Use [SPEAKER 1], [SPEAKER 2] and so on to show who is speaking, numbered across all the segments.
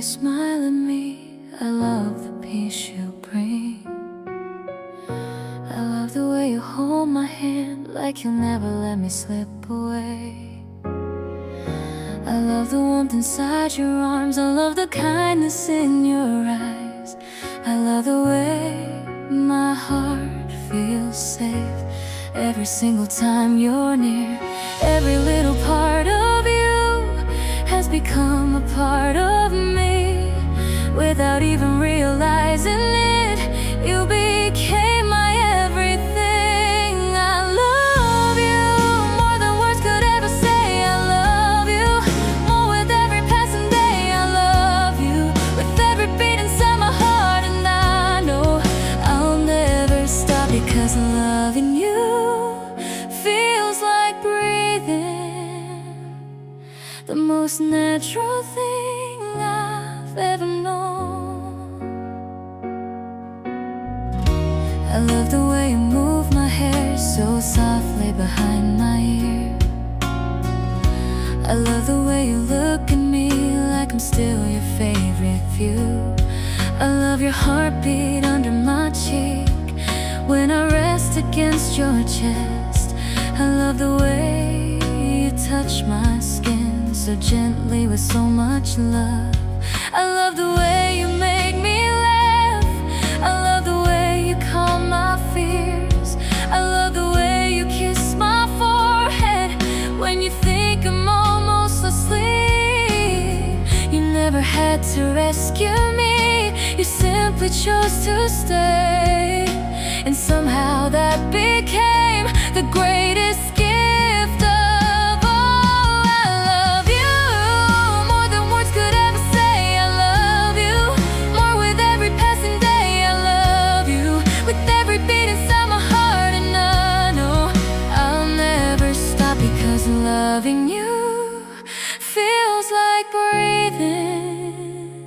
[SPEAKER 1] smile at me. I love the peace you bring. I love the way you hold my hand, like you'll never let me slip away. I love the warmth inside your arms. I love the kindness in your eyes. I love the way my heart feels safe every single time you're near. Every little part of you has become a part of me. Without even realizing it, you became my everything. I love you more than words could ever say. I love you more with every passing day. I love you with every beat inside my heart. And I know I'll never stop, because loving you feels like breathing, the most natural thing I've ever known. I love the way you move my hair so softly behind my ear. I love the way you look at me like I'm still your favorite view. I love your heartbeat under my cheek when I rest against your chest. I love the way you touch my skin so gently with so much love. I love the way you make me laugh. I love the way you calm my fears. I love the way you kiss my forehead when you think I'm almost asleep. You never had to rescue me, you simply chose to stay. And somehow that became the greatest gift of all. I love you more than words could ever say. I love you more with every passing day. I love you with every beat inside my heart. And I know I'll never stop, because loving you feels like breathing,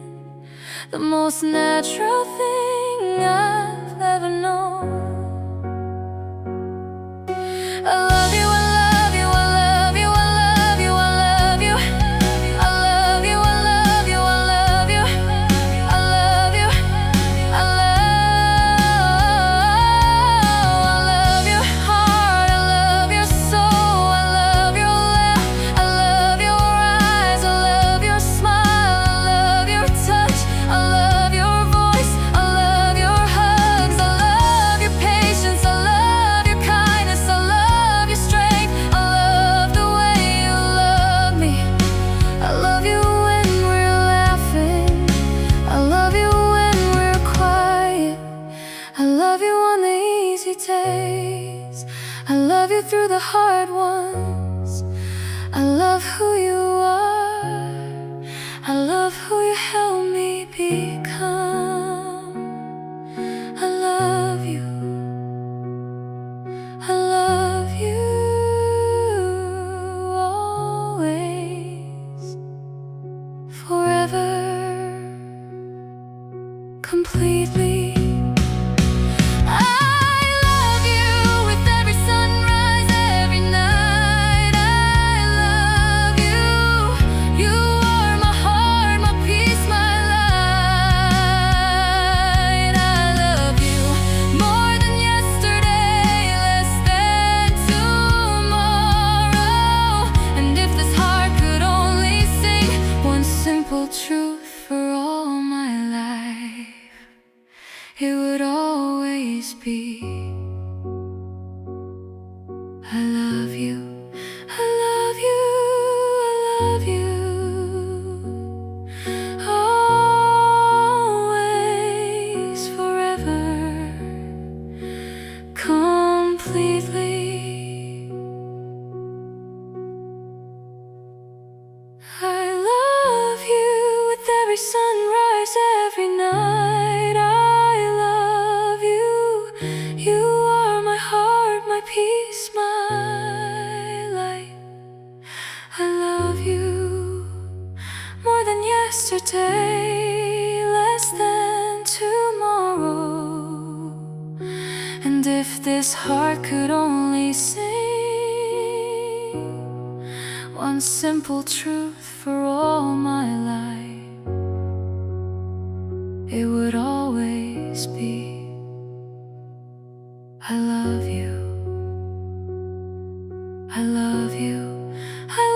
[SPEAKER 1] the most natural thing I've ever known. I love you, I love you, I love you, I love you, I love you. I love you, I love you, I love you. I love you, I love your heart, I love your soul, I love your laugh, I love your eyes, I love your smile, I love your touch, I love your voice, I love your hugs, I love your patience, I love your kindness, I love your strength, I love the way you love me. I love you when we're laughing, I love you when we're quiet, I love you on the easy days, I love you through the hard ones. I love who you are, I love who you help me become. I love you, I love you always, forever, completely. I love you with every sunrise, every night. I love you. You are my heart, my peace, my light. I love you more than yesterday, less than tomorrow. And if this heart could only sing one simple truth for all my life, it would always be, I love you, I love you, I love you always, forever, completely. I love you with every sunrise, every night. I love you. You are my heart, my peace, my light. I love you more than yesterday, less than tomorrow. And if this heart could only sing one simple truth for all my life, love you. I